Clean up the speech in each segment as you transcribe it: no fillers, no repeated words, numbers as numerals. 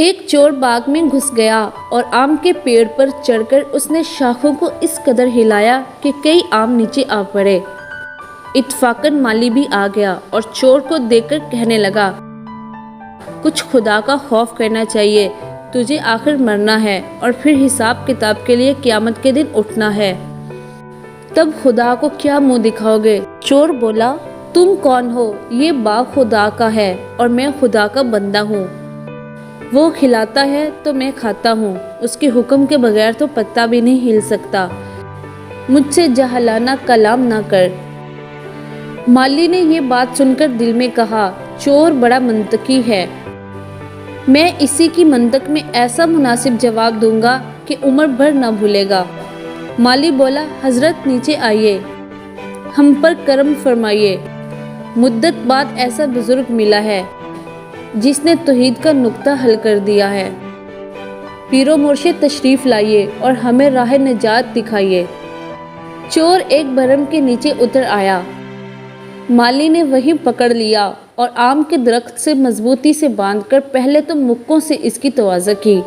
ایک چور باغ میں گھس گیا اور آم کے پیڑ پر چڑھ کر اس نے شاخوں کو اس قدر ہلایا کہ کئی آم نیچے آ پڑے۔ اتفاقاً مالی بھی آ گیا اور چور کو دیکھ کر کہنے لگا، کچھ خدا کا خوف کرنا چاہیے، تجھے آخر مرنا ہے اور پھر حساب کتاب کے لیے قیامت کے دن اٹھنا ہے۔ تب خدا کو کیا منہ دکھاؤ گے؟ چور بولا، تم کون ہو؟ یہ باغ خدا کا ہے اور میں خدا کا بندہ ہوں۔ وہ کھلاتا ہے تو میں کھاتا ہوں، اس کے حکم کے بغیر تو پتا بھی نہیں ہل سکتا، مجھ سے جاہلانہ کلام نہ کر۔ مالی نے یہ بات سن کر دل میں کہا، چور بڑا منطقی ہے، میں اسی کی منطق میں ایسا مناسب جواب دوں گا کہ عمر بھر نہ بھولے گا۔ مالی بولا، حضرت نیچے آئیے، ہم پر کرم فرمائیے، مدت بعد ایسا بزرگ ملا ہے جس نے توحید کا نکتہ حل کر دیا ہے، پیر و مرشد تشریف لائیے اور ہمیں راہ نجات دکھائیے۔ چور ایک برہم کے نیچے اتر آیا، مالی نے وہیں پکڑ لیا اور آم کے درخت سے مضبوطی سے باندھ کر پہلے تو مکوں سے اس کی توازہ کی،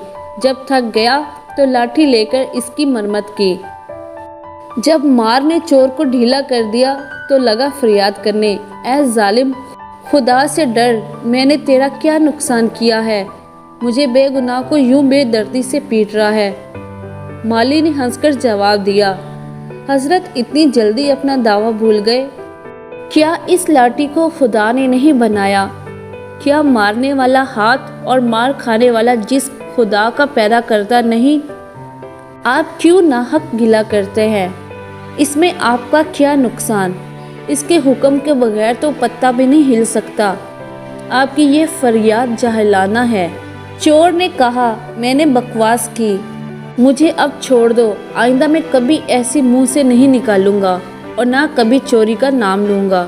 جب تھک گیا تو لاٹھی لے کر اس کی مرمت کی۔ جب مار نے چور کو ڈھیلا کر دیا تو لگا فریاد کرنے، اے ظالم، خدا سے ڈر، میں نے تیرا کیا نقصان کیا ہے، مجھے بے گناہ کو یوں بے دردی سے پیٹ رہا ہے۔ مالی نے ہنس کر جواب دیا، حضرت اتنی جلدی اپنا دعویٰ بھول گئے؟ کیا اس لاٹھی کو خدا نے نہیں بنایا؟ کیا مارنے والا ہاتھ اور مار کھانے والا جسم خدا کا پیدا کرتا نہیں؟ آپ کیوں ناحق گلہ کرتے ہیں؟ اس میں آپ کا کیا نقصان؟ اس کے حکم کے بغیر تو پتا بھی نہیں ہل سکتا، آپ کی یہ فریاد جاہلانہ ہے۔ چور نے کہا، میں نے بکواس کی، مجھے اب چھوڑ دو، آئندہ میں کبھی ایسی منہ سے نہیں نکالوں گا اور نہ کبھی چوری کا نام لوں گا۔